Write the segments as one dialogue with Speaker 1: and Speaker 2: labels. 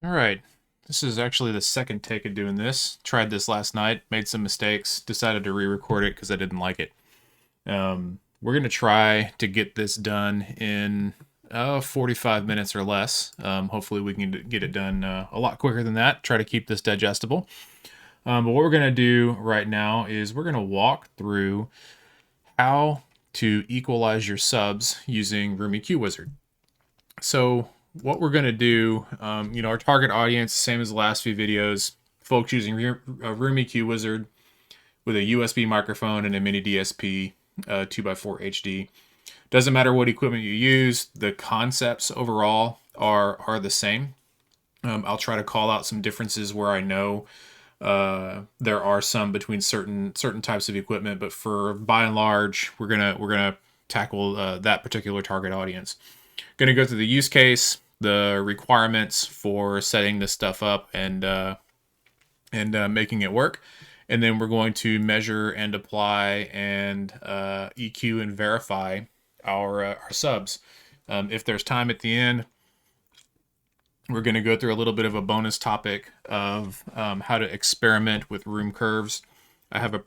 Speaker 1: All right. This is actually the second take of doing this. Tried this last night, made some mistakes, decided to re-record it because I didn't like it. We're going to try to get this done in 45 minutes or less. Hopefully we can get it done a lot quicker than that. Try to keep this digestible. But what we're going to do right now is we're going to walk through how to equalize your subs using Room EQ Wizard. So what we're going to do, our target audience, same as the last few videos, folks using Room EQ Wizard with a USB microphone and a miniDSP 2x4 HD. Doesn't matter what equipment you use, the concepts overall are the same. I'll try to call out some differences where I know there are some between certain types of equipment, but for by and large, we're gonna tackle that particular target audience. Going to go through the use case, the requirements for setting this stuff up and making it work, and then we're going to measure and apply and EQ and verify our subs. If there's time at the end, we're going to go through a little bit of a bonus topic of how to experiment with room curves. I have I'm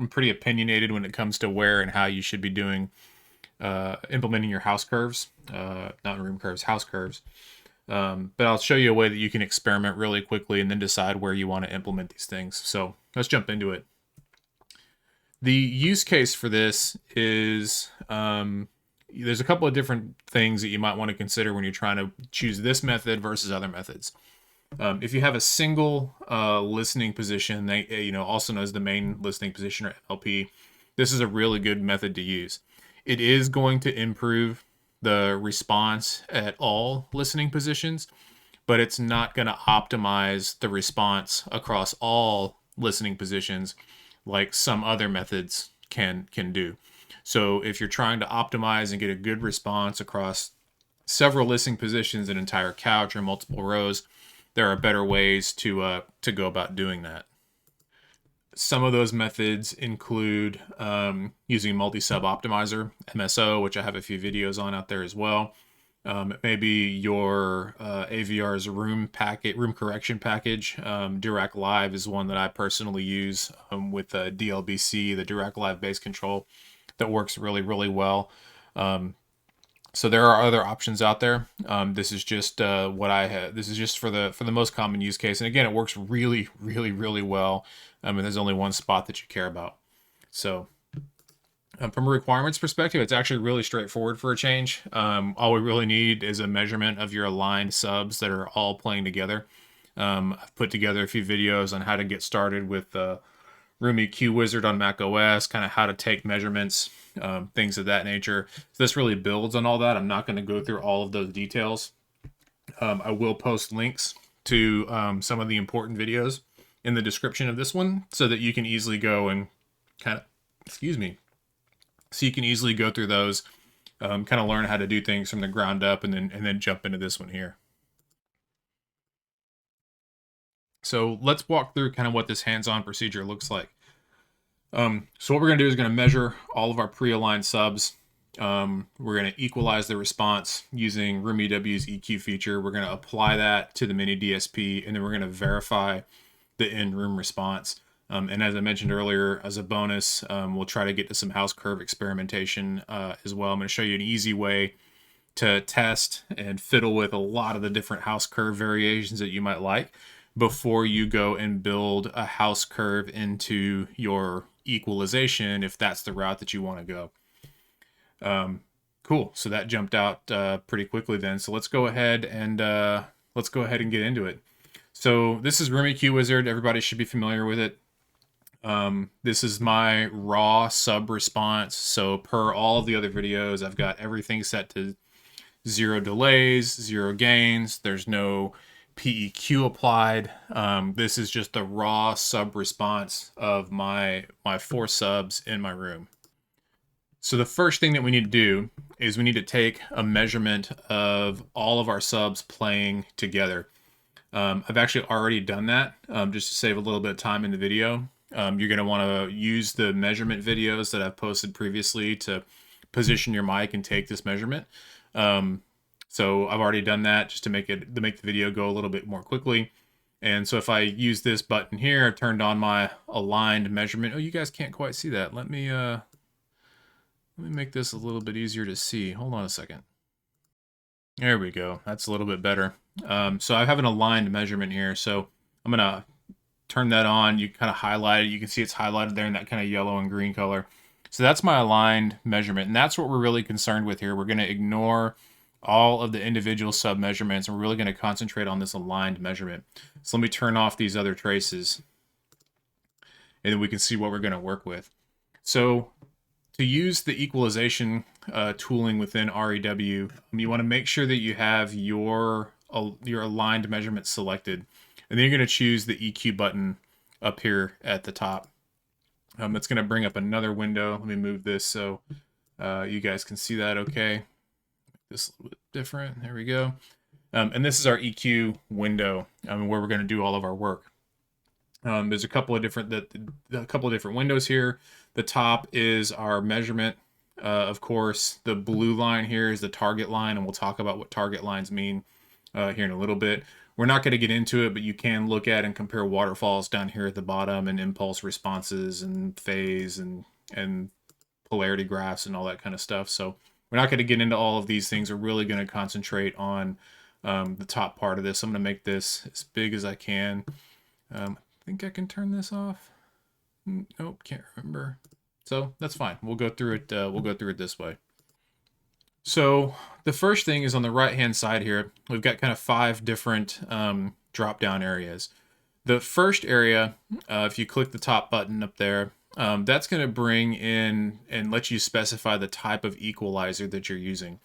Speaker 1: pretty opinionated when it comes to where and how you should be doing implementing your house curves, not room curves, house curves. But I'll show you a way that you can experiment really quickly and then decide where you want to implement these things. So let's jump into it. The use case for this is there's a couple of different things that you might want to consider when you're trying to choose this method versus other methods. If you have a single listening position, also known as the main listening position or MLP, this is a really good method to use. It is going to improve the response at all listening positions, but it's not going to optimize the response across all listening positions like some other methods can do. So if you're trying to optimize and get a good response across several listening positions, an entire couch or multiple rows, there are better ways to go about doing that. Some of those methods include using multi-sub optimizer, MSO, which I have a few videos on out there as well. Maybe your AVR's room correction package. Direct Live is one that I personally use with DLBC, the Direct Live bass control, that works really, really well. So there are other options out there. This is just what I have. This is just for the most common use case, and again, it works really, really, really well. And there's only one spot that you care about. So from a requirements perspective, it's actually really straightforward for a change. All we really need is a measurement of your aligned subs that are all playing together. I've put together a few videos on how to get started with Room EQ Wizard on Mac OS, kind of how to take measurements, things of that nature. So this really builds on all that. I'm not going to go through all of those details. I will post links to some of the important videos in the description of this one so that you can easily go and so you can easily go through those, kind of learn how to do things from the ground up, and then jump into this one here. So let's walk through kind of what this hands-on procedure looks like. So what we're going to do is going to measure all of our pre-aligned subs. We're going to equalize the response using Room EW's EQ feature. We're going to apply that to the miniDSP, and then we're going to verify the in-room response. And as I mentioned earlier, as a bonus, we'll try to get to some house curve experimentation as well. I'm going to show you an easy way to test and fiddle with a lot of the different house curve variations that you might like before you go and build a house curve into your equalization, if that's the route that you want to go. Cool. So that jumped out pretty quickly then. So let's go ahead and get into it. So this is Room EQ Wizard. Everybody should be familiar with it. This is my raw sub response. So per all of the other videos, I've got everything set to 0 delays, 0 gains. There's no PEQ applied. This is just the raw sub response of my 4 subs in my room. So the first thing that we need to do is we need to take a measurement of all of our subs playing together. I've actually already done that just to save a little bit of time in the video. You're going to want to use the measurement videos that I've posted previously to position your mic and take this measurement. So I've already done that just to make the video go a little bit more quickly. And so if I use this button here, I've turned on my aligned measurement. Oh, you guys can't quite see that. Let me make this a little bit easier to see. Hold on a second. There we go. That's a little bit better. So I have an aligned measurement here. So I'm gonna turn that on. You kind of highlight it. You can see it's highlighted there in that kind of yellow and green color. So that's my aligned measurement, and that's what we're really concerned with here. We're going to ignore all of the individual sub measurements, and we're really going to concentrate on this aligned measurement. So let me turn off these other traces, and then we can see what we're going to work with. So to use the equalization tooling within REW, you want to make sure that you have your aligned measurement selected, and then you're going to choose the EQ button up here at the top. It's going to bring up another window. Let me move this so you guys can see that okay. Make this a little bit different. There we go. And this is our EQ window where we're going to do all of our work. There's a couple of different windows here. The top is our measurement. Of course, the blue line here is the target line, and we'll talk about what target lines mean here in a little bit. We're not going to get into it, but you can look at and compare waterfalls down here at the bottom, and impulse responses and phase and polarity graphs and all that kind of stuff. So we're not going to get into all of these things. We're really going to concentrate on the top part of this. I'm going to make this as big as I can. I think I can turn this off. Nope, can't remember. So that's fine. We'll go through it. We'll go through it this way. So the first thing is on the right-hand side here. We've got kind of 5 different drop-down areas. The first area, if you click the top button up there, that's going to bring in and let you specify the type of equalizer that you're using.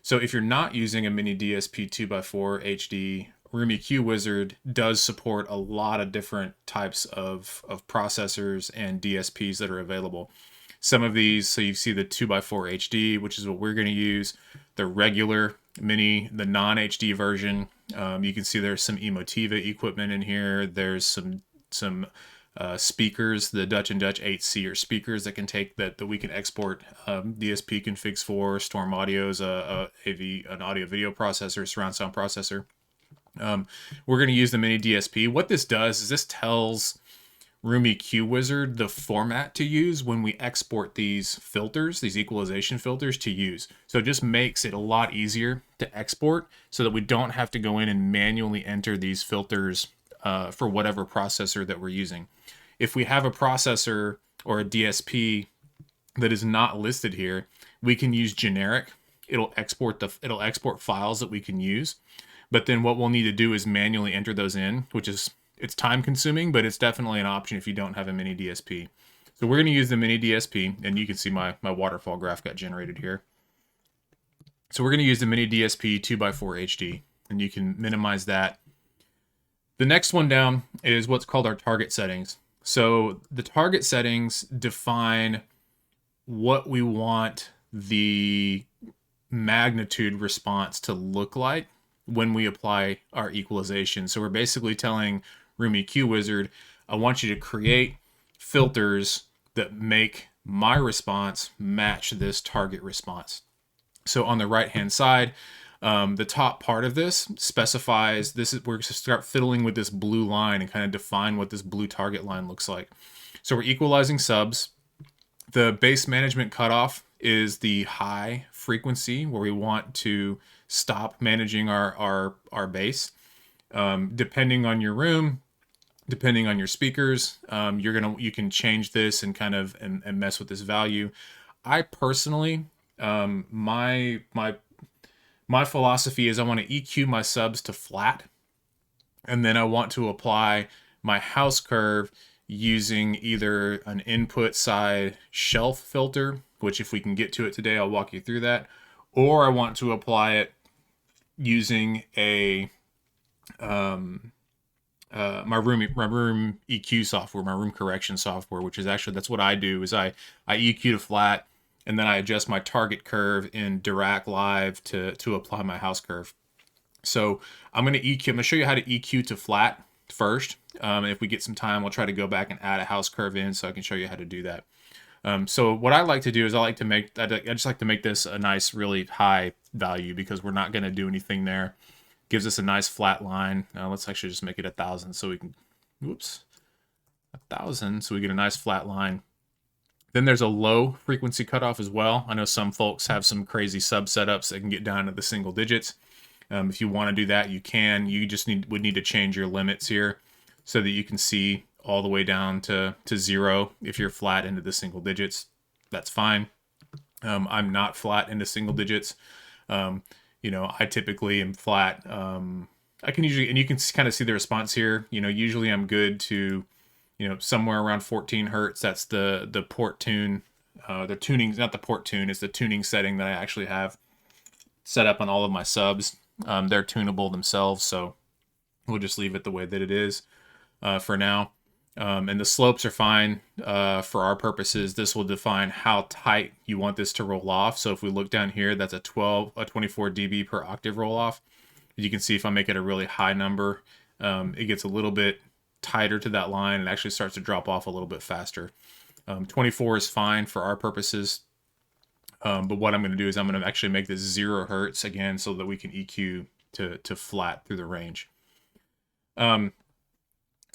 Speaker 1: So if you're not using a miniDSP 2x4 HD, Room EQ Wizard does support a lot of different types of processors and DSPs that are available. Some of these, so you see the 2x4 HD, which is what we're going to use, the regular mini, the non-HD version. You can see there's some Emotiva equipment in here. There's some speakers, the Dutch and Dutch 8C or speakers that can take that we can export DSP configs for. Storm Audio's an audio video processor, surround sound processor. We're going to use the miniDSP. What this does is this tells Room EQ Wizard the format to use when we export these filters, these equalization filters to use. So it just makes it a lot easier to export so that we don't have to go in and manually enter these filters for whatever processor that we're using. If we have a processor or a DSP that is not listed here, we can use generic. It'll export files that we can use. But then what we'll need to do is manually enter those in, which is it's time consuming, but it's definitely an option if you don't have a miniDSP. So we're going to use the miniDSP, and you can see my waterfall graph got generated here. So we're going to use the miniDSP 2x4 HD, and you can minimize that. The next one down is what's called our target settings. So the target settings define what we want the magnitude response to look like when we apply our equalization. So we're basically telling Room EQ Wizard, I want you to create filters that make my response match this target response. So on the right-hand side, the top part of this specifies we're going to start fiddling with this blue line and kind of define what this blue target line looks like. So we're equalizing subs. The base management cutoff is the high frequency where we want to stop managing our bass. Depending on your room, depending on your speakers, you can change this and kind of and mess with this value. I personally, my philosophy is I want to EQ my subs to flat, and then I want to apply my house curve using either an input side shelf filter, which if we can get to it today, I'll walk you through that, or I want to apply it using a my room EQ software, my room correction software, which is actually, that's what I do, is I EQ to flat, and then I adjust my target curve in Dirac Live to apply my house curve. So I'm going to show you how to EQ to flat first. And if we get some time, we'll try to go back and add a house curve in so I can show you how to do that. So what I like to do is I just like to make this a nice, really high value because we're not going to do anything there. Gives us a nice flat line. Let's actually just make it 1,000 so we can, whoops, 1,000 so we get a nice flat line. Then there's a low frequency cutoff as well. I know some folks have some crazy sub setups that can get down to the single digits. If you want to do that, you can. You just would need to change your limits here so that you can see all the way down to 0 if you're flat into the single digits. That's fine. I'm not flat into single digits. I typically am flat. I can usually, and you can kind of see the response here. Usually I'm good to, somewhere around 14 hertz. That's the port tune. The tuning's not the port tune, it's the tuning setting that I actually have set up on all of my subs. They're tunable themselves, so we'll just leave it the way that it is for now. And the slopes are fine for our purposes. This will define how tight you want this to roll off. So if we look down here, that's a 24 dB per octave roll off. You can see if I make it a really high number, it gets a little bit tighter to that line and actually starts to drop off a little bit faster. 24 is fine for our purposes. But what I'm going to do is I'm going to actually make this 0 hertz again so that we can EQ to flat through the range.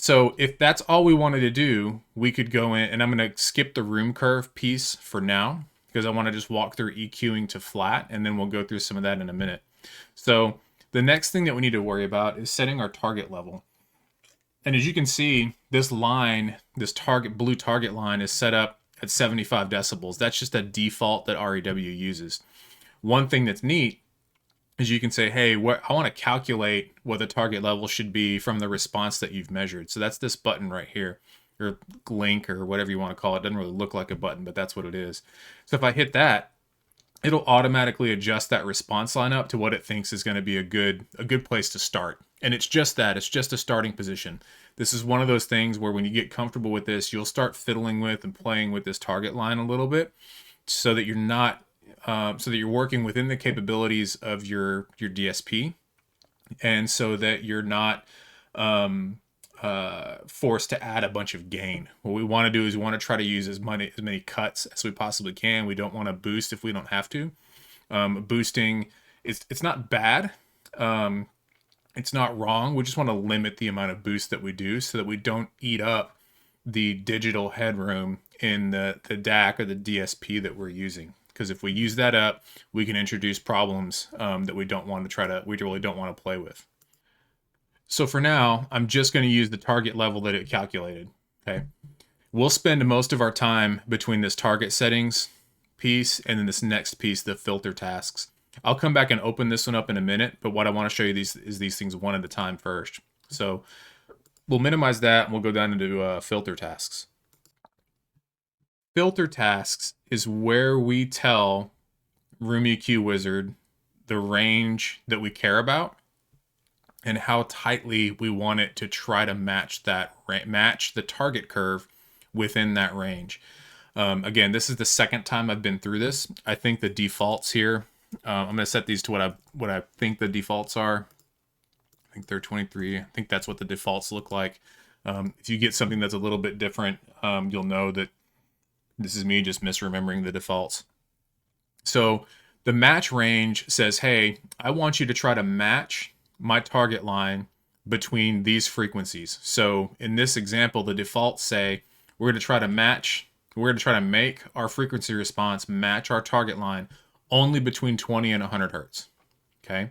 Speaker 1: So if that's all we wanted to do, we could go in, and I'm going to skip the room curve piece for now because I want to just walk through EQing to flat, and then we'll go through some of that in a minute. So the next thing that we need to worry about is setting our target level. And as you can see, this line, this blue target line is set up at 75 decibels. That's just a default that REW uses. One thing that's neat is you can say, hey, I want to calculate what the target level should be from the response that you've measured. So that's this button right here, or link, or whatever you want to call it. It doesn't really look like a button, but that's what it is. So if I hit that, it'll automatically adjust that response line up to what it thinks is going to be a good place to start. And it's just that. It's just a starting position. This is one of those things where when you get comfortable with this, you'll start fiddling with and playing with this target line a little bit so that you're not so that you're working within the capabilities of your DSP, and so that you're not forced to add a bunch of gain. What we want to do is we want to try to use as many cuts as we possibly can. We don't want to boost if we don't have to. Boosting, it's not bad. It's not wrong. We just want to limit the amount of boost that we do so that we don't eat up the digital headroom in the DAC or the DSP that we're using. Because if we use that up, we can introduce problems that we really don't want to play with. So for now, I'm just going to use the target level that it calculated. Okay, we'll spend most of our time between this target settings piece and then this next piece, the filter tasks. I'll come back and open this one up in a minute, but what I want to show you is these things one at a time first. So we'll minimize that and we'll go down into filter tasks. Filter tasks is where we tell Room EQ Wizard the range that we care about and how tightly we want it to try to match the target curve within that range. Again, this is the second time I've been through this. I think the defaults here, I'm going to set these to what I think the defaults are. I think they're 23. I think that's what the defaults look like. If you get something that's a little bit different, you'll know that this is me just misremembering the defaults. So the match range says, hey, I want you to try to match my target line between these frequencies. So in this example, the defaults say we're going to try to make our frequency response match our target line only between 20 and 100 hertz. Okay.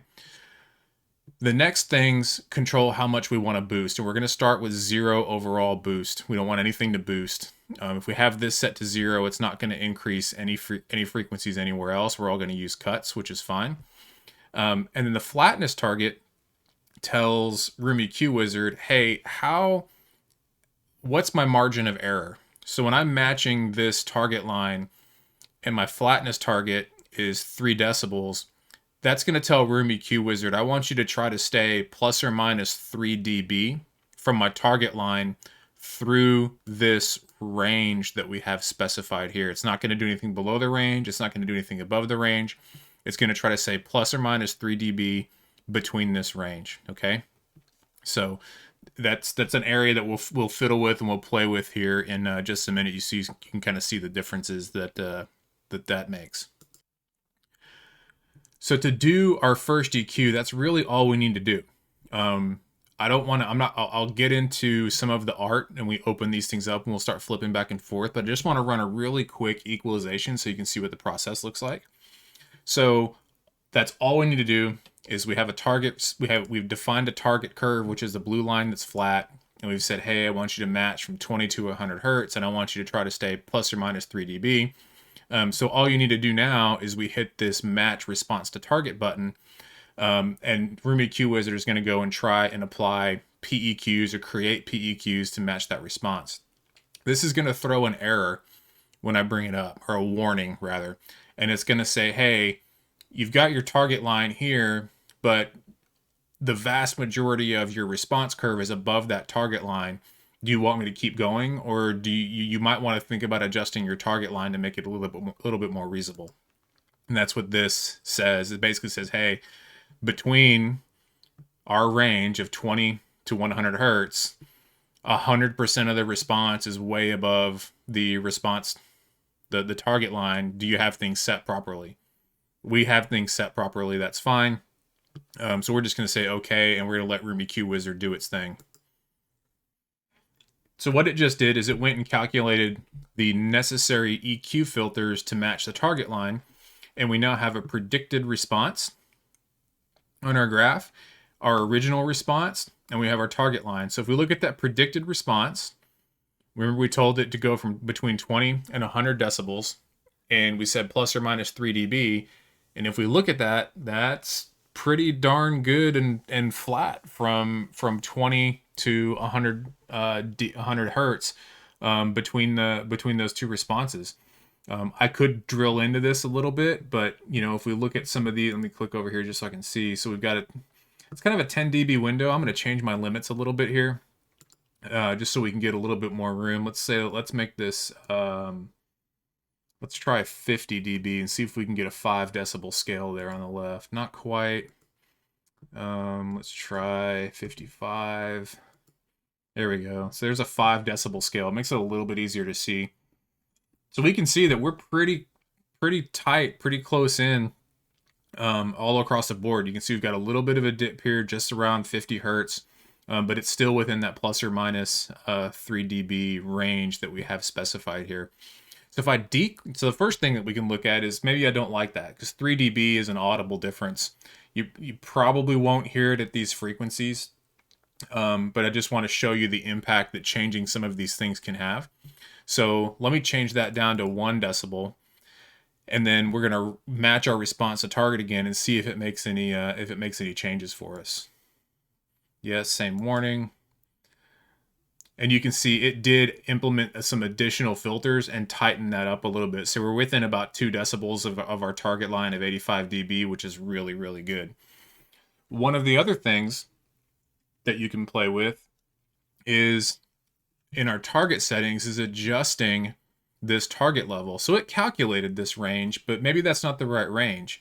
Speaker 1: The next things control how much we want to boost, and we're going to start with 0 overall boost. We don't want anything to boost. If we have this set to 0, it's not going to increase any frequencies anywhere else. We're all going to use cuts, which is fine. And then the flatness target tells Room EQ Wizard, hey, what's my margin of error? So when I'm matching this target line and my flatness target is 3 decibels, that's going to tell Room EQ Wizard, I want you to try to stay plus or minus 3 dB from my target line through this range that we have specified here. It's not going to do anything below the range. It's not going to do anything above the range. It's going to try to say plus or minus 3 dB between this range. Okay. So that's an area that we'll fiddle with and we'll play with here in just a minute. You can kind of see the differences that makes. So to do our first EQ, that's really all we need to do. I don't want to, I'll get into some of the art and we open these things up and we'll start flipping back and forth, but I just want to run a really quick equalization so you can see what the process looks like. So that's all we need to do is we have a target, we've defined a target curve, which is the blue line that's flat. And we've said, hey, I want you to match from 20 to 100 Hertz, and I want you to try to stay plus or minus 3 dB. So all you need to do now is we hit this match response to target button, and Room EQ Wizard is going to go and try and apply PEQs or create PEQs to match that response. This is going to throw an error when I bring it up, or a warning rather, and it's going to say, hey, you've got your target line here, but the vast majority of your response curve is above that target line. Do you want me to keep going, or do you might want to think about adjusting your target line to make it a little bit more reasonable? And that's what this says. It basically says, hey, between our range of 20 to 100 Hertz, 100% of the response is way above the response, the target line. Do you have things set properly? We have things set properly. That's fine. So we're just going to say okay, and we're going to let Room EQ Wizard do its thing. So what it just did is it went and calculated the necessary EQ filters to match the target line, and we now have a predicted response on our graph, our original response, and we have our target line. So if we look at that predicted response, remember we told it to go from between 20 and 100 decibels, and we said plus or minus 3 dB, and if we look at that, that's pretty darn good and flat from 20 to 100 Hertz between those two responses. I could drill into this a little bit, but you know, if we look at some of the, let me click over here just so I can see. So we've got it. It's kind of a 10 dB window. I'm going to change my limits a little bit here, just so we can get a little bit more room. Let's make this. Let's try 50 dB and see if we can get a 5 decibel scale there on the left. Not quite. Let's try 55. There we go. So there's a 5 decibel scale. It makes it a little bit easier to see. So we can see that we're pretty tight, pretty close in all across the board. You can see we've got a little bit of a dip here just around 50 Hertz, but it's still within that plus or minus 3 dB range that we have specified here. So so the first thing that we can look at is maybe I don't like that because 3 dB is an audible difference. You probably won't hear it at these frequencies, but I just want to show you the impact that changing some of these things can have. So let me change that down to 1 decibel, and then we're going to match our response to target again and see if it makes any changes for us. Yes, same warning. And you can see it did implement some additional filters and tighten that up a little bit. So we're within about 2 decibels of our target line of 85 dB, which is really, really good. One of the other things that you can play with is in our target settings is adjusting this target level. So it calculated this range, but maybe that's not the right range.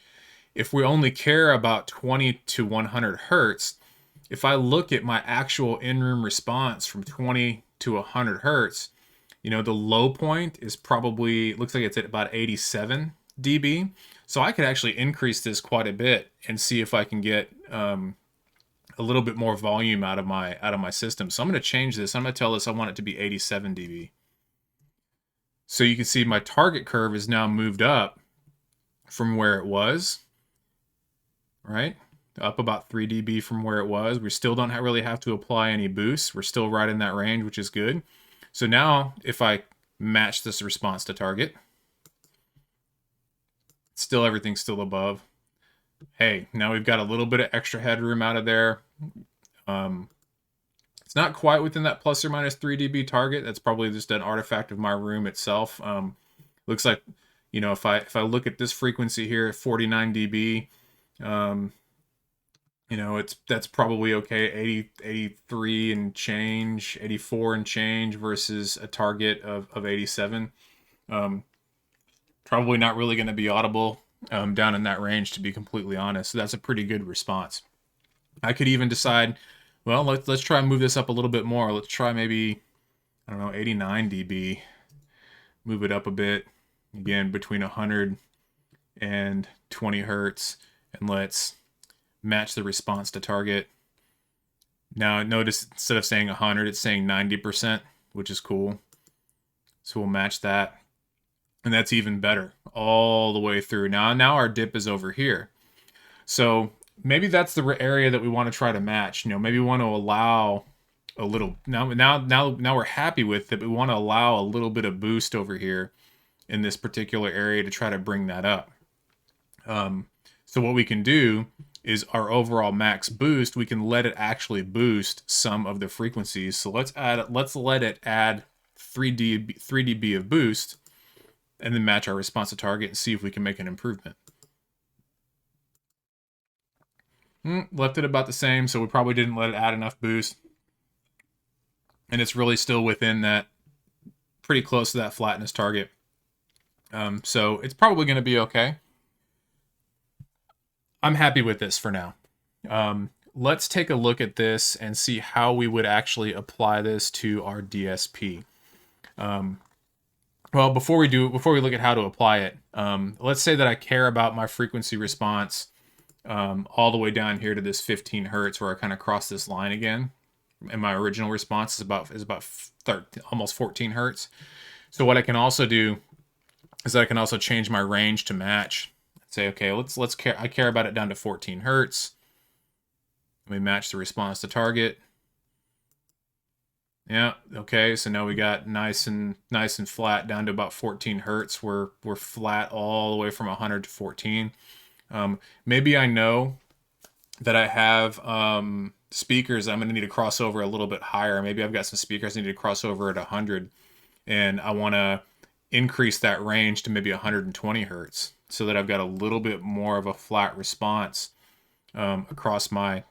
Speaker 1: If we only care about 20 to 100 Hertz, if I look at my actual in-room response from 20 to 100 Hertz, you know, the low point is probably, looks like it's at about 87 dB. So I could actually increase this quite a bit and see if I can get a little bit more volume out of my system. So I'm going to change this. I'm going to tell this I want it to be 87 dB. So you can see my target curve is now moved up from where it was, right? Up about 3 dB from where it was. We still don't really have to apply any boosts. We're still right in that range, which is good. So now if I match this response to target, still everything's still above. Hey, now we've got a little bit of extra headroom out of there. It's not quite within that plus or minus 3 dB target. That's probably just an artifact of my room itself. Looks like, you know, if I look at this frequency here, 49 dB, you know, that's probably okay. 83 and change, 84 and change versus a target of 87. Probably not really going to be audible down in that range, to be completely honest. So that's a pretty good response. I could even decide, Well, let's try and move this up a little bit more. Let's try maybe, I don't know, 89 dB. Move it up a bit. Again, between 100 and 20 hertz. And let's match the response to target. Now notice instead of saying 100, it's saying 90%, which is cool. So we'll match that. And that's even better all the way through. Now our dip is over here. So maybe that's the area that we want to try to match. You know, maybe we want to allow a little, now we're happy with it, but we want to allow a little bit of boost over here in this particular area to try to bring that up. So what we can do is our overall max boost, we can let it actually boost some of the frequencies. So let's let it add 3 dB of boost, and then match our response to target and see if we can make an improvement. Left it about the same, so we probably didn't let it add enough boost. And it's really still within that, pretty close to that flatness target. So it's probably going to be okay. I'm happy with this for now. Let's take a look at this and see how we would actually apply this to our DSP. Well, before we look at how to apply it, let's say that I care about my frequency response all the way down here to this 15 hertz where I kind of cross this line again. And my original response is about almost 14 hertz. So what I can also do is that I can also change my range to match. Say, okay, I care about it down to 14 hertz. We match the response to target. Yeah, okay, so now we got nice and flat down to about 14 hertz. We're flat all the way from 100 to 14. Maybe I know that I have speakers I'm going to need to cross over a little bit higher. Maybe I've got some speakers I need to cross over at 100, and I want to increase that range to maybe 120 hertz so that I've got a little bit more of a flat response across my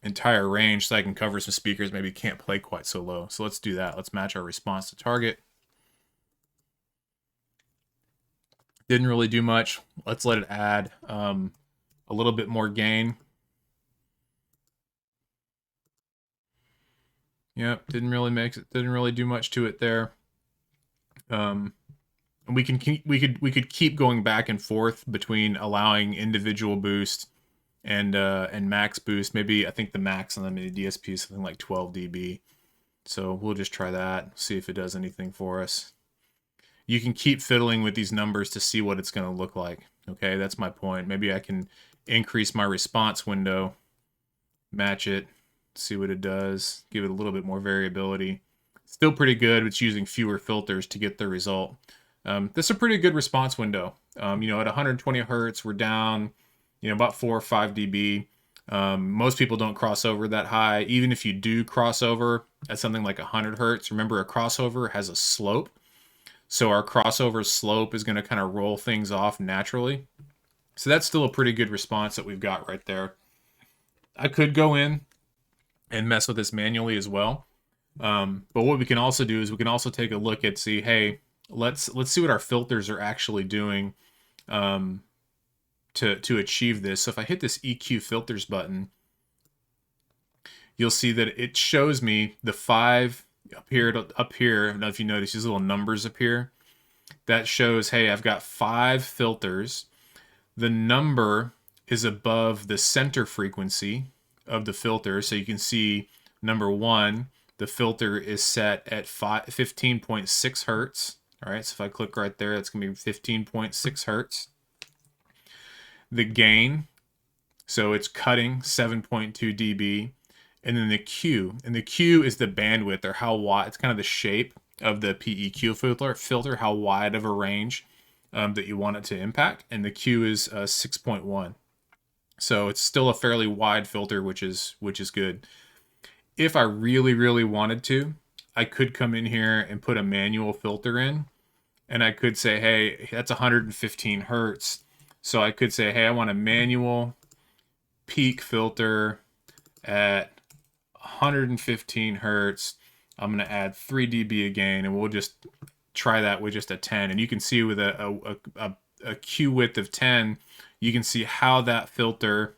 Speaker 1: entire range, so I can cover some speakers maybe can't play quite so low. So let's do that. Let's match our response to target. Didn't really do much. Let's let it add a little bit more gain. Yep, didn't really do much to it there. And we could keep going back and forth between allowing individual boost and max boost. Maybe I think the max on the miniDSP is something like 12 dB. So we'll just try that, see if it does anything for us. You can keep fiddling with these numbers to see what it's going to look like. Okay, that's my point. Maybe I can increase my response window, match it, see what it does, give it a little bit more variability. Still pretty good. It's using fewer filters to get the result. This is a pretty good response window. You know, at 120 hertz, we're down, you know, about 4 or 5 dB. Most people don't cross over that high. Even if you do cross over at something like 100 hertz, remember a crossover has a slope. So our crossover slope is going to kind of roll things off naturally. So that's still a pretty good response that we've got right there. I could go in and mess with this manually as well. But what we can also do is we can also take a look at, see, hey, let's see what our filters are actually doing to achieve this. So if I hit this EQ filters button, you'll see that it shows me the 5 up here. I don't know if you notice these little numbers up here. That shows, hey, I've got 5 filters. The number is above the center frequency of the filter. So you can see number 1, the filter is set at 15.6 hertz. All right, so if I click right there, that's going to be 15.6 hertz. The gain, so it's cutting 7.2 dB. And then the Q, and the Q is the bandwidth, or how wide, it's kind of the shape of the PEQ filter, how wide of a range that you want it to impact. And the Q is 6.1. So it's still a fairly wide filter, which is good. If I really wanted to, I could come in here and put a manual filter in, and I could say, hey, that's 115 hertz. So I could say, hey, I want a manual Peq filter at 115 hertz. I'm going to add 3 dB again, and we'll just try that with just a 10. And you can see with a Q width of 10, you can see how that filter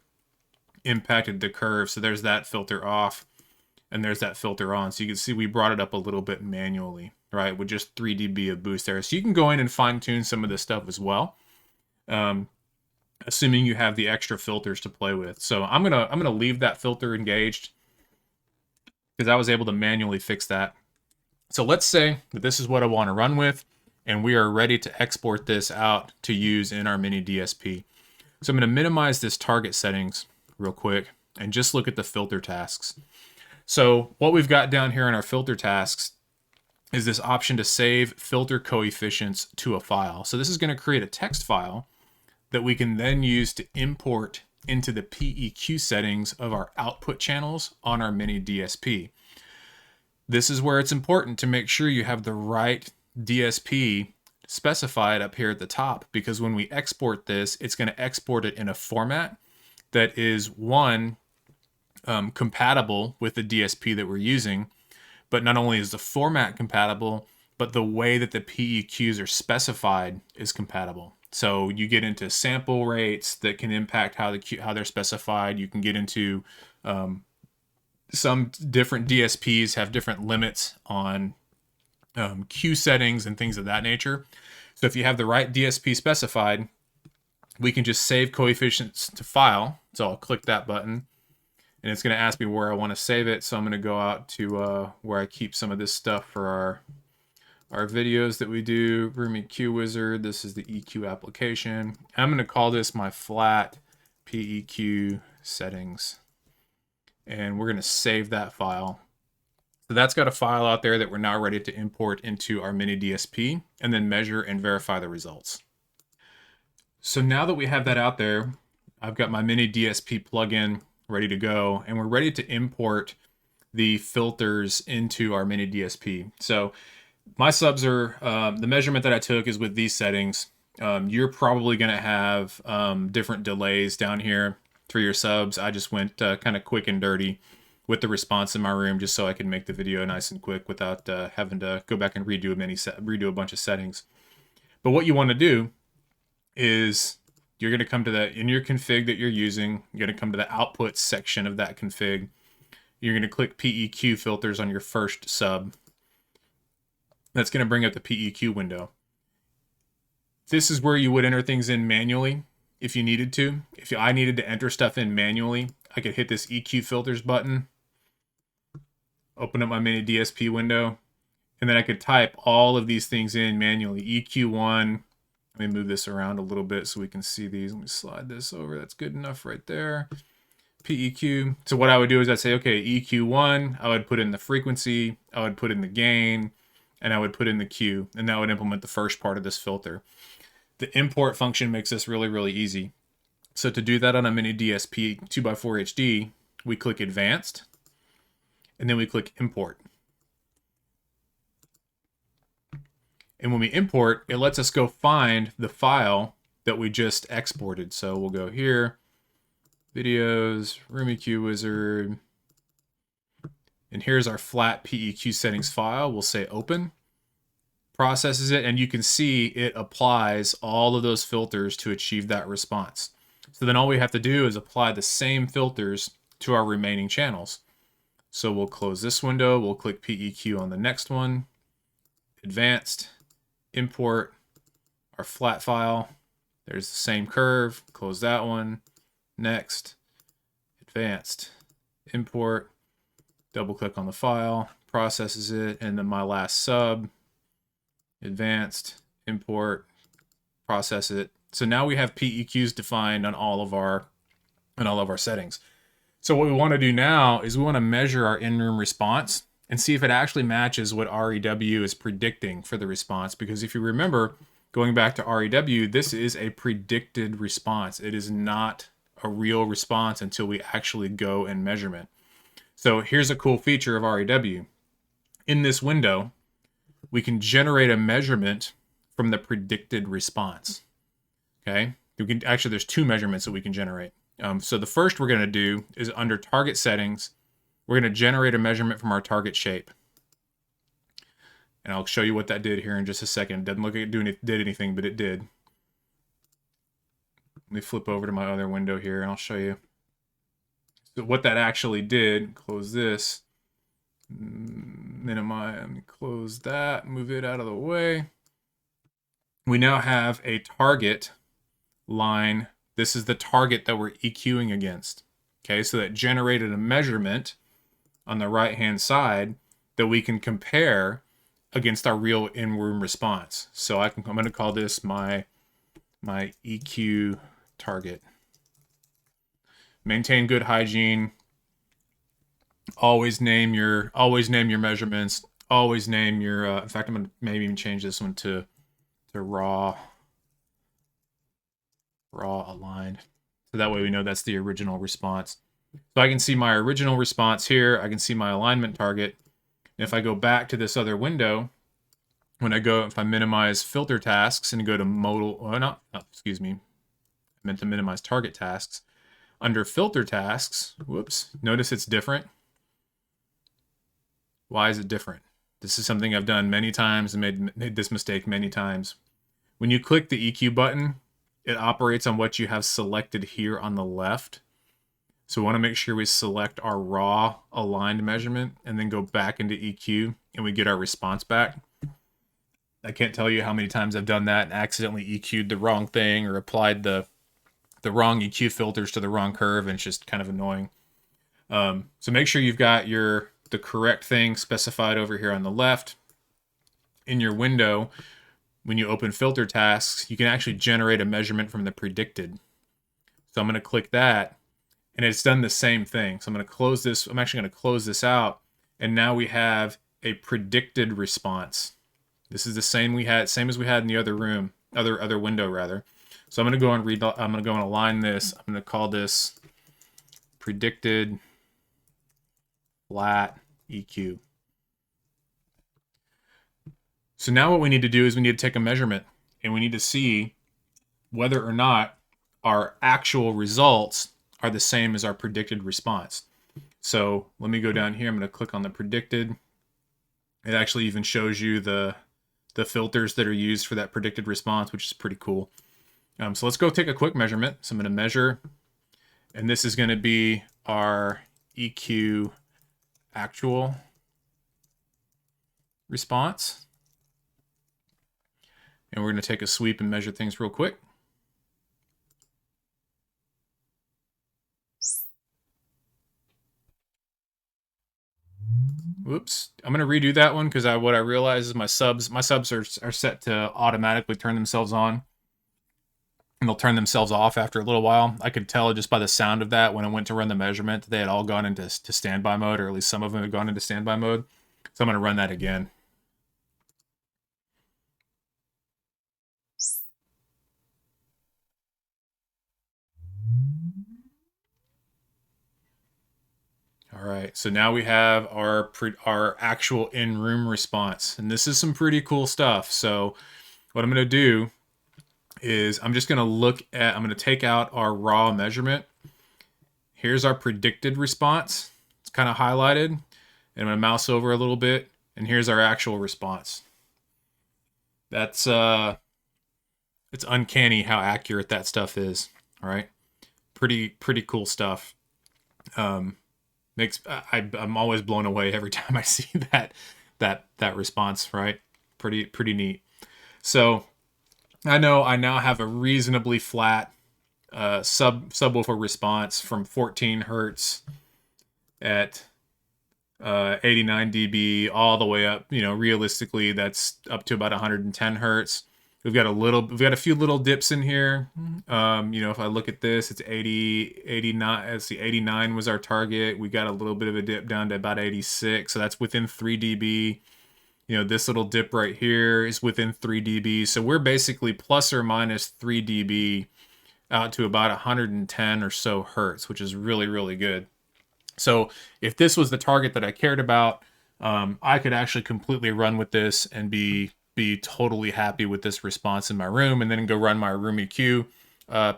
Speaker 1: impacted the curve. So there's that filter off and there's that filter on. So you can see we brought it up a little bit manually, right? With just 3 dB of boost there. So you can go in and fine tune some of this stuff as well. Assuming you have the extra filters to play with. So I'm gonna leave that filter engaged because I was able to manually fix that. So let's say that this is what I want to run with, and we are ready to export this out to use in our miniDSP. So I'm going to minimize this target settings real quick and just look at the filter tasks. So what we've got down here in our filter tasks is this option to save filter coefficients to a file. So this is going to create a text file that we can then use to import into the PEQ settings of our output channels on our miniDSP. This is where it's important to make sure you have the right DSP specified up here at the top, because when we export this, it's going to export it in a format that is, one, compatible with the DSP that we're using, but not only is the format compatible, but the way that the PEQs are specified is compatible. So you get into sample rates that can impact how they're specified. You can get into some different DSPs have different limits on Q settings and things of that nature. So if you have the right DSP specified, we can just save coefficients to file. So I'll click that button and it's going to ask me where I want to save it. So I'm going to go out to where I keep some of this stuff for our videos that we do. Room EQ Wizard. This is the EQ application. I'm going to call this my flat PEQ settings. And we're going to save that file. So that's got a file out there that we're now ready to import into our miniDSP and then measure and verify the results. So now that we have that out there, I've got my miniDSP plugin ready to go, and we're ready to import the filters into our miniDSP. So my subs are, the measurement that I took is with these settings. You're probably going to have different delays down here for your subs. I just went kind of quick and dirty with the response in my room just so I could make the video nice and quick without having to go back and redo a bunch of settings. But what you want to do is you're going to come to that in your config that you're using. You're going to come to the output section of that config. You're going to click PEQ filters on your first sub. That's going to bring up the PEQ window. This is where you would enter things in manually if you needed to. If I needed to enter stuff in manually, I could hit this EQ filters button, open up my miniDSP window, and then I could type all of these things in manually. EQ1, let me move this around a little bit so we can see these. Let me slide this over. That's good enough right there. PEQ. So what I would do is I'd say, okay, EQ1, I would put in the frequency, I would put in the gain, and I would put in the Q, and that would implement the first part of this filter. The import function makes this really, really easy. So to do that on a miniDSP 2x4 HD, we click Advanced, and then we click Import. And when we import, it lets us go find the file that we just exported. So we'll go here, Videos, Room EQ Wizard, and here's our flat PEQ settings file. We'll say Open. Processes it, and you can see it applies all of those filters to achieve that response. So then all we have to do is apply the same filters to our remaining channels. So we'll close this window, we'll click PEQ on the next one, Advanced, Import our flat file. There's the same curve, close that one, Next, Advanced, Import, double click on the file, processes it, and then my last sub, Advanced, Import, process it. So now we have PEQs defined on all of our settings. So what we want to do now is we want to measure our in-room response and see if it actually matches what REW is predicting for the response. Because if you remember, going back to REW, this is a predicted response. It is not a real response until we actually go and measurement. So here's a cool feature of REW. In this window, we can generate a measurement from the predicted response. Okay, actually there's two measurements that we can generate. So the first we're going to do is under target settings, we're going to generate a measurement from our target shape. And I'll show you what that did here in just a second. It doesn't look like it did anything, but it did. Let me flip over to my other window here and I'll show you. So what that actually did, close this, minimize, close that, move it out of the way. We now have a target line. This is the target that we're EQing against. Okay, so that generated a measurement on the right-hand side that we can compare against our real in-room response. So I'm going to call this my EQ target. Maintain good hygiene. Always name your measurements. Always name your. In fact, I'm going to maybe even change this one to raw aligned. So that way we know that's the original response. So I can see my original response here. I can see my alignment target. And if I go back to this other window, if I minimize filter tasks and go to modal, excuse me, I meant to minimize target tasks. Under filter tasks, whoops, notice it's different. Why is it different? This is something I've done many times and made this mistake many times. When you click the EQ button, it operates on what you have selected here on the left. So we want to make sure we select our raw aligned measurement and then go back into EQ and we get our response back. I can't tell you how many times I've done that and accidentally EQ'd the wrong thing or applied the wrong EQ filters to the wrong curve, and it's just kind of annoying. So make sure you've got the correct thing specified over here on the left. In your window, when you open filter tasks, you can actually generate a measurement from the predicted. So I'm going to click that, and it's done the same thing. So I'm going to close this. I'm actually going to close this out, and now we have a predicted response. This is the same as we had in the other room, other window rather. So I'm going to go and I'm going to go and align this. I'm going to call this predicted flat EQ. So now what we need to do is we need to take a measurement, and we need to see whether or not our actual results are the same as our predicted response. So let me go down here. I'm going to click on the predicted. It actually even shows you the filters that are used for that predicted response, which is pretty cool. So let's go take a quick measurement. So I'm going to measure, and this is going to be our EQ actual response. And we're going to take a sweep and measure things real quick. Whoops. I'm going to redo that one because what I realized is my subs are set to automatically turn themselves on. And they'll turn themselves off after a little while. I could tell just by the sound of that when I went to run the measurement, they had all gone into standby mode, or at least some of them had gone into standby mode. So I'm going to run that again. All right, so now we have our actual in-room response, and this is some pretty cool stuff. So what I'm going to do is I'm going to take out our raw measurement. Here's our predicted response. It's kind of highlighted, and I'm going to mouse over a little bit, and here's our actual response. That's it's uncanny how accurate that stuff is. All right, pretty cool stuff. I'm always blown away every time I see that response. Right, pretty neat. So I know I now have a reasonably flat subwoofer response from 14 hertz at 89 dB all the way up. You know, realistically, that's up to about 110 hertz. We've got a few little dips in here. You know, if I look at this, it's 80, 89. Let's see, 89 was our target. We got a little bit of a dip down to about 86, so that's within 3 dB. You know, this little dip right here is within 3 dB. So we're basically plus or minus 3 dB out to about 110 or so hertz, which is really good. So if this was the target that I cared about, I could actually completely run with this and be totally happy with this response in my room, and then go run my room EQ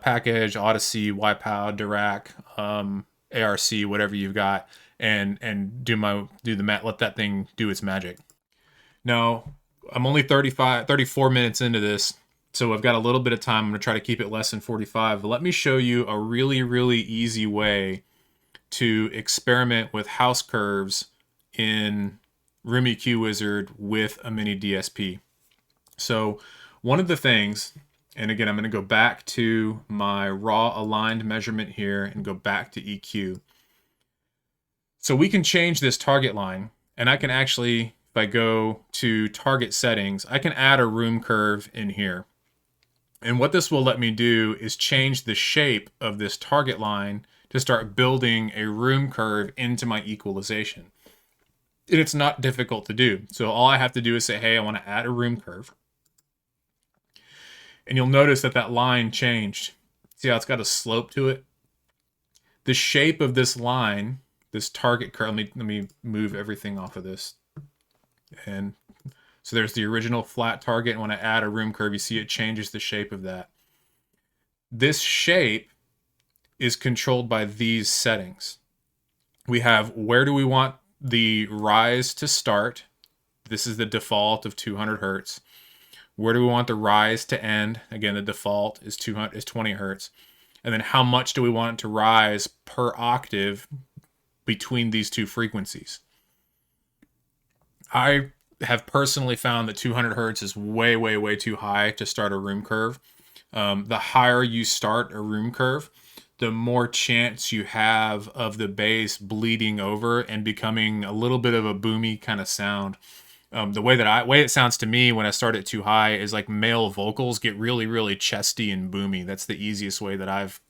Speaker 1: package, Odyssey, Wipeout, Dirac, ARC, whatever you've got, and let that thing do its magic. Now, I'm only 34 minutes into this, so I've got a little bit of time. I'm going to try to keep it less than 45. But let me show you a really easy way to experiment with house curves in Room EQ Wizard with a miniDSP. So one of the things, and again, I'm going to go back to my raw aligned measurement here and go back to EQ. So we can change this target line, and I can actually, if I go to target settings, I can add a room curve in here. And what this will let me do is change the shape of this target line to start building a room curve into my equalization. And it's not difficult to do. So all I have to do is say, hey, I want to add a room curve. And you'll notice that that line changed. See how it's got a slope to it? The shape of this line, this target curve, let me move everything off of this. And so there's the original flat target, and when I add a room curve, you see it changes the shape of that. This shape is controlled by these settings. We have where do we want the rise to start. This is the default of 200 hertz. Where do we want the rise to end? Again, the default is 20 hertz. And then how much do we want it to rise per octave between these two frequencies? I have personally found that 200 hertz is way, way, way too high to start a room curve. The higher you start a room curve, the more chance you have of the bass bleeding over and becoming a little bit of a boomy kind of sound. The way it sounds to me when I start it too high is like male vocals get really, really chesty and boomy. That's the easiest way that I've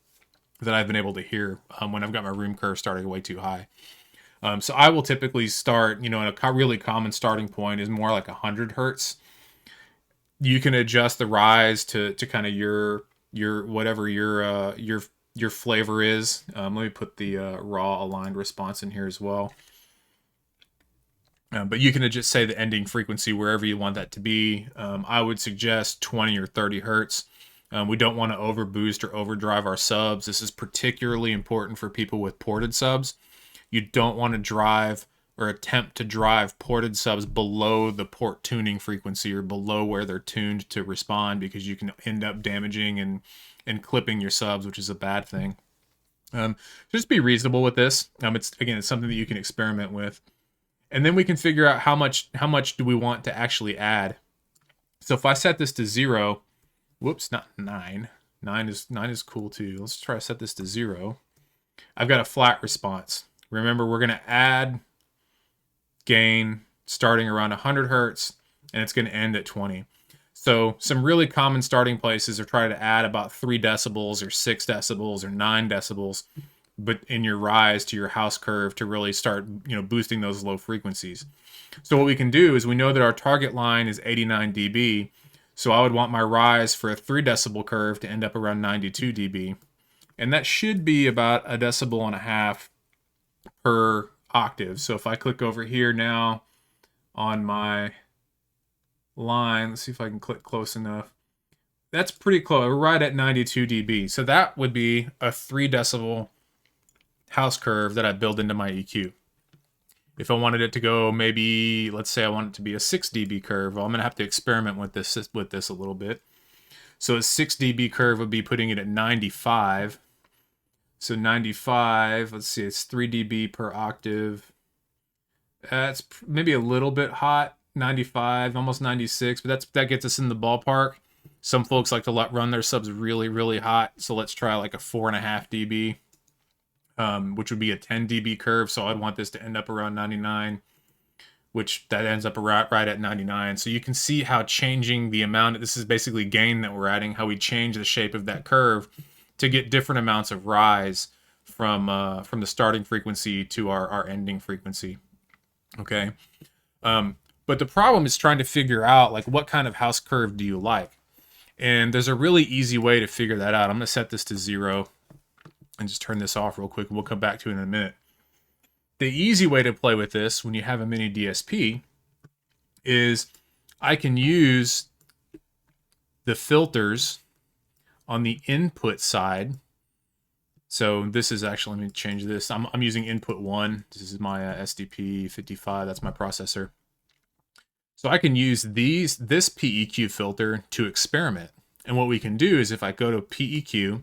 Speaker 1: been able to hear when I've got my room curve starting way too high. So I will typically start, and a really common starting point is more like 100 hertz. You can adjust the rise to kind of your whatever your flavor is. Let me put the raw aligned response in here as well. But you can just say the ending frequency wherever you want that to be. I would suggest 20 or 30 hertz. We don't want to overboost or overdrive our subs. This is particularly important for people with ported subs. You don't want to drive or attempt to drive ported subs below the port tuning frequency or below where they're tuned to respond, because you can end up damaging and clipping your subs, which is a bad thing. Just be reasonable with this. It's something that you can experiment with. And then we can figure out how much do we want to actually add. So if I set this to 0, whoops, not 9. 9 is cool too. Let's try to set this to 0. I've got a flat response. Remember, we're going to add gain starting around 100 hertz, and it's going to end at 20. So some really common starting places are trying to add about 3 decibels or 6 decibels or 9 decibels, but in your rise to your house curve to really start, boosting those low frequencies. So what we can do is we know that our target line is 89 dB. So I would want my rise for a 3 decibel curve to end up around 92 dB. And that should be about 1.5 decibels per octave. So if I click over here now on my line, let's see if I can click close enough. That's pretty close. We're right at 92 dB. So that would be a 3 decibel house curve that I build into my EQ. If I wanted it to go, maybe, let's say I want it to be a 6 dB curve, well, I'm going to have to experiment with this a little bit. So a 6 dB curve would be putting it at 95. So 95, let's see, it's 3 dB per octave. That's maybe a little bit hot, 95, almost 96, but that gets us in the ballpark. Some folks like to run their subs really, really hot, so let's try like a 4.5 dB, which would be a 10 dB curve, so I'd want this to end up around 99, which that ends up right at 99. So you can see how changing the amount, this is basically gain that we're adding, how we change the shape of that curve to get different amounts of rise from the starting frequency to our ending frequency. Okay. But the problem is trying to figure out, like, what kind of house curve do you like? And there's a really easy way to figure that out. I'm going to set this to 0 and just turn this off real quick, and we'll come back to it in a minute. The easy way to play with this when you have a miniDSP is I can use the filters on the input side. So this is actually, let me change this. I'm using input 1. This is my SDP55. That's my processor. So I can use this PEQ filter to experiment. And what we can do is if I go to PEQ,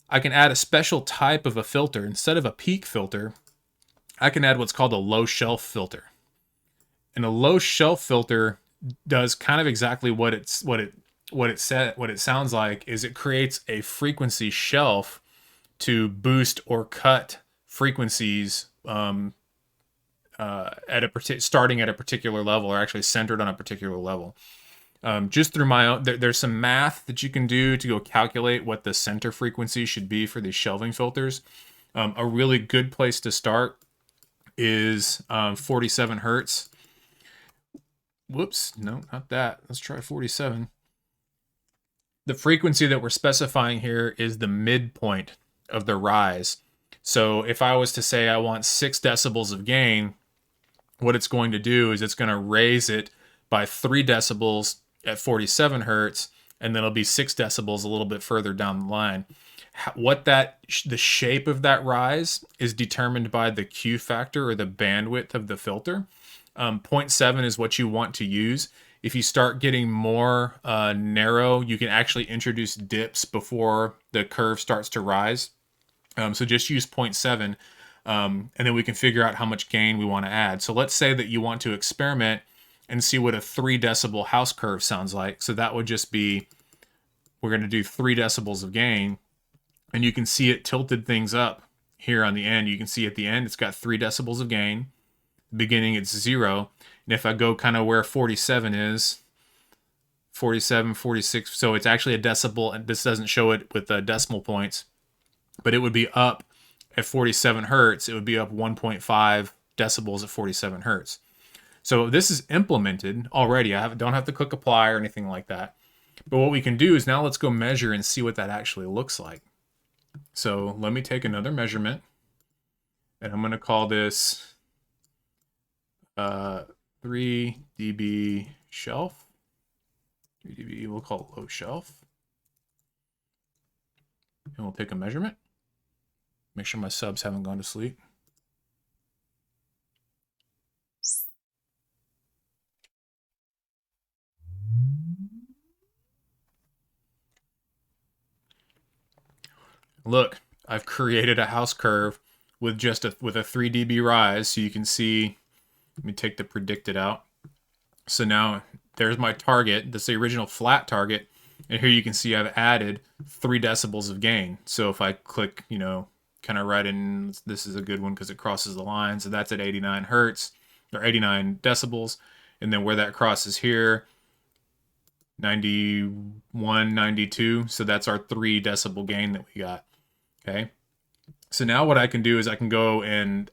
Speaker 1: I can add a special type of a filter. Instead of a Peq filter, I can add what's called a low shelf filter. And a low shelf filter does kind of exactly what it sounds like. Is it creates a frequency shelf to boost or cut frequencies starting at a particular level, or actually centered on a particular level. Just through my own, there's some math that you can do to go calculate what the center frequency should be for these shelving filters. A really good place to start is 47 hertz. Whoops, no, not that. Let's try 47. The frequency that we're specifying here is the midpoint of the rise. So if I was to say I want 6 decibels of gain, what it's going to do is it's going to raise it by 3 decibels at 47 hertz, and then it'll be 6 decibels a little bit further down the line. The shape of that rise is determined by the Q factor, or the bandwidth of the filter. 0.7 is what you want to use. If you start getting more narrow, you can actually introduce dips before the curve starts to rise. So just use 0.7, and then we can figure out how much gain we want to add. So let's say that you want to experiment and see what a 3 decibel house curve sounds like. So that would just be, we're going to do 3 decibels of gain, and you can see it tilted things up here on the end. You can see at the end it's got 3 decibels of gain. The beginning it's 0. And if I go kind of where 47 is, 47, 46, so it's actually a decibel, and this doesn't show it with the decimal points, but it would be up at 47 hertz. It would be up 1.5 decibels at 47 hertz. So this is implemented already. Don't have to click apply or anything like that. But what we can do is now let's go measure and see what that actually looks like. So let me take another measurement, and I'm going to call this 3 dB shelf. 3 dB, we'll call it low shelf. And we'll take a measurement. Make sure my subs haven't gone to sleep. Look, I've created a house curve with just a 3 dB rise, so you can see. Let me take the predicted out. So now there's my target. That's the original flat target, and here you can see I've added 3 decibels of gain. So if I click, kind of right in, this is a good one because it crosses the line. So that's at 89 hertz, or 89 decibels, and then where that crosses here, 91, 92. So that's our 3 decibel gain that we got. Okay. So now what I can do is I can go and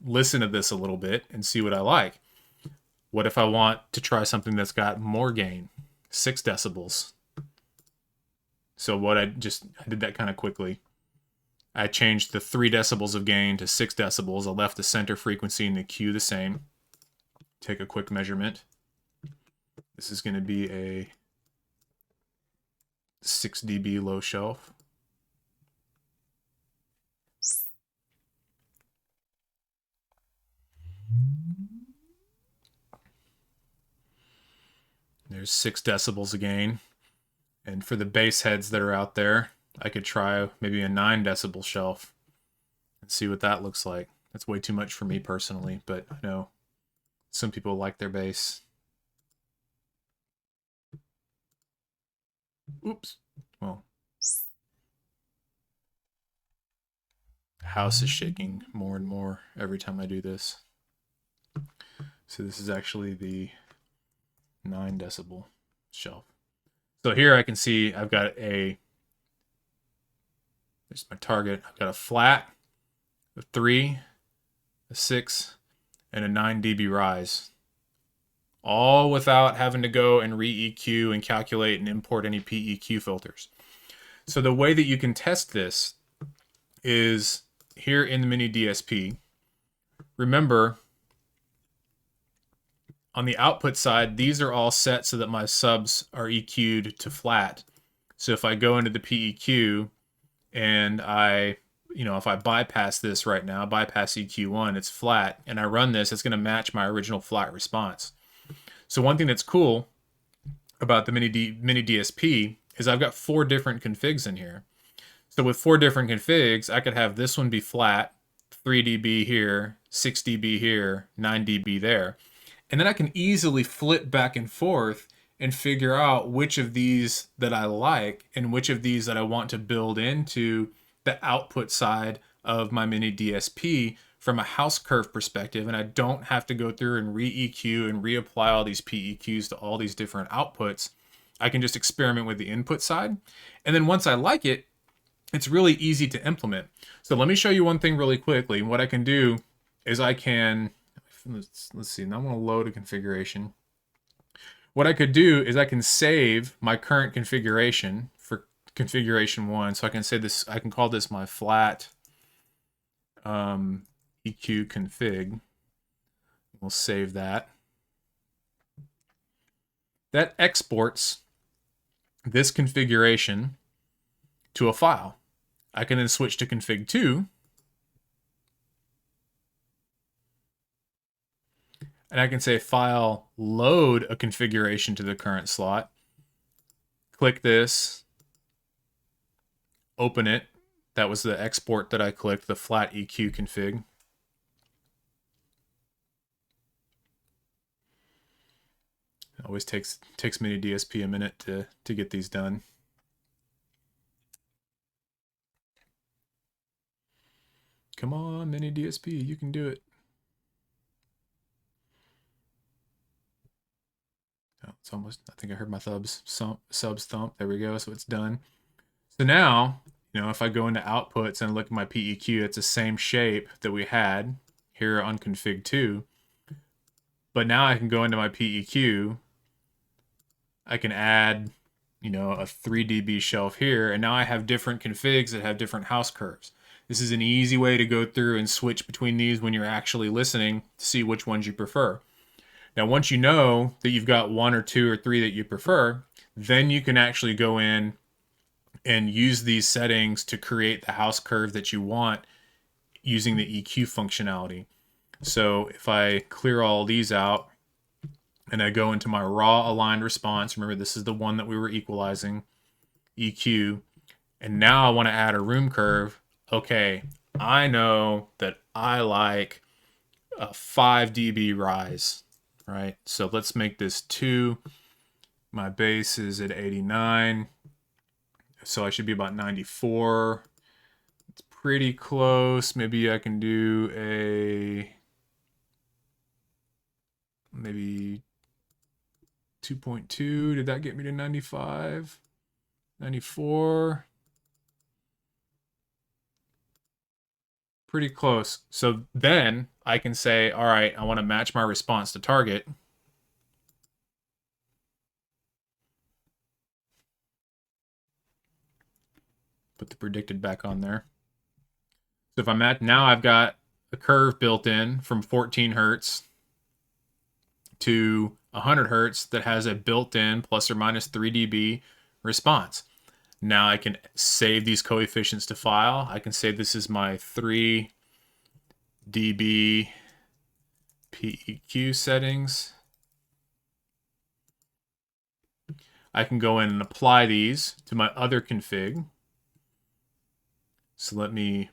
Speaker 1: listen to this a little bit and see what I like. What if I want to try something that's got more gain, 6 decibels? So I did that kind of quickly. I changed the 3 decibels of gain to 6 decibels. I left the center frequency and the Q the same. Take a quick measurement. This is going to be a 6 dB low shelf. There's 6 decibels of gain. And for the bass heads that are out there, I could try maybe a 9 decibel shelf and see what that looks like. That's way too much for me personally, but I know some people like their bass. Oops. Well, house is shaking more and more every time I do this. So this is actually the 9 decibel shelf. So here I can see I've got there's my target. I've got a flat, a 3, a 6, and a 9 dB rise. All without having to go and re-EQ and calculate and import any PEQ filters. So the way that you can test this is here in the miniDSP. Remember, on the output side, these are all set so that my subs are EQ'd to flat. So if I go into the PEQ and if I bypass this right now, bypass EQ1, it's flat, and I run this, it's going to match my original flat response. So one thing that's cool about the miniDSP is I've got 4 different configs in here. So with 4 different configs, I could have this one be flat, 3 dB here, 6 dB here, 9 dB there. And then I can easily flip back and forth and figure out which of these that I like and which of these that I want to build into the output side of my miniDSP from a house curve perspective. And I don't have to go through and re-EQ and reapply all these PEQs to all these different outputs. I can just experiment with the input side. And then once I like it, it's really easy to implement. So let me show you one thing really quickly. What I can do is I can, let's see, now I'm going to load a configuration. What I could do is I can save my current configuration for configuration 1. So I can say this, I can call this my flat EQ config. We'll save that. That exports this configuration to a file. I can then switch to config 2. And I can say file load a configuration to the current slot. Click this, open it. That was the export that I clicked, the flat EQ config. It always takes miniDSP a minute to get these done. Come on, miniDSP, you can do it. Oh, it's almost, I think I heard my subs thump. There we go, so it's done. So now, you know, if I go into outputs and look at my PEQ, it's the same shape that we had here on config 2. But now I can go into my PEQ. I can add, you know, a 3 dB shelf here, and now I have different configs that have different house curves. This is an easy way to go through and switch between these when you're actually listening to see which ones you prefer. Now, once you know that you've got 1 or 2 or 3 that you prefer, then you can actually go in and use these settings to create the house curve that you want using the EQ functionality. So if I clear all these out and I go into my raw aligned response, remember this is the one that we were equalizing, EQ, and now I want to add a room curve. Okay, I know that I like a 5 dB rise, right? So let's make this 2. My bass is at 89. So I should be about 94. It's pretty close. Maybe I can do a maybe 2.2. Did that get me to 95? 94. Pretty close. So then I can say, all right, I want to match my response to target. Put the predicted back on there. So if I'm at, now I've got a curve built in from 14 hertz to 100 hertz that has a built-in plus or minus 3 dB response. Now I can save these coefficients to file. I can say this is my 3 dB PEQ settings. I can go in and apply these to my other config. So let me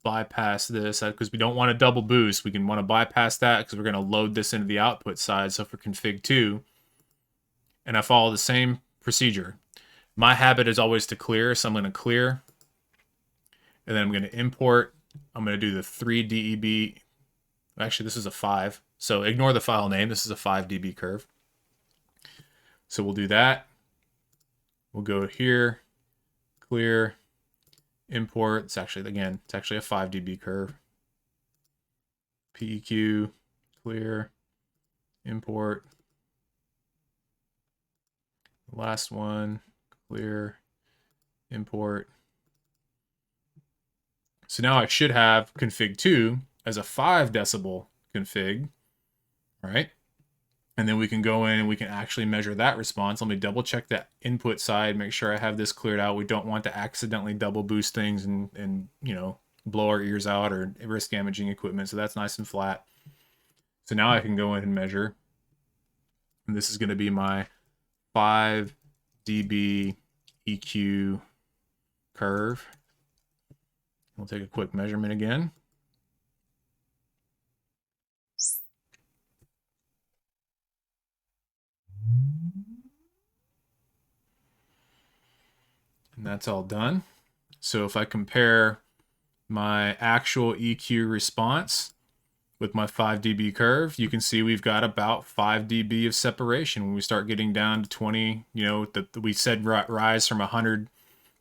Speaker 1: bypass this because we don't want a double boost. We can want to bypass that because we're going to load this into the output side. So for config 2, and I follow the same procedure. My habit is always to clear, so I'm going to clear, and then I'm going to import. I'm going to do the 3 dB. Actually, this is a 5, so ignore the file name. This is a 5 dB curve. So we'll do that. We'll go here, clear, import. It's actually, again, it's actually a 5 dB curve. PEQ, clear, import. Last one, clear, import. So now I should have config 2 as a 5 decibel config, right? And then we can go in and we can actually measure that response. Let me double check that input side, make sure I have this cleared out. We don't want to accidentally double boost things and you know, blow our ears out or risk damaging equipment. So that's nice and flat. So now I can go in and measure. And this is going to be my 5 dB EQ curve. We'll take a quick measurement again. And that's all done. So if I compare my actual EQ response with my 5 dB curve, you can see we've got about 5 dB of separation when we start getting down to 20, you know, we said rise from 100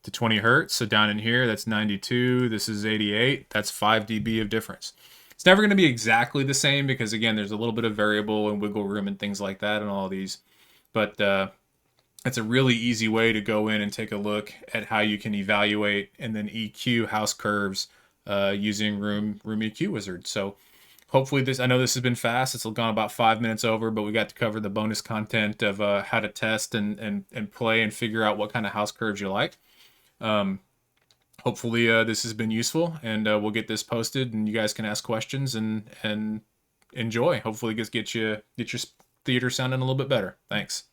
Speaker 1: to 20 hertz. So down in here, that's 92. This is 88. That's 5 dB of difference. It's never going to be exactly the same because, again, there's a little bit of variable and wiggle room and things like that and all of these. But it's a really easy way to go in and take a look at how you can evaluate and then EQ house curves using Room EQ Wizard. So hopefully I know this has been fast. It's gone about 5 minutes over, but we got to cover the bonus content of how to test and play and figure out what kind of house curves you like. Hopefully this has been useful, and we'll get this posted and you guys can ask questions and enjoy. Hopefully get your theater sounding a little bit better. Thanks.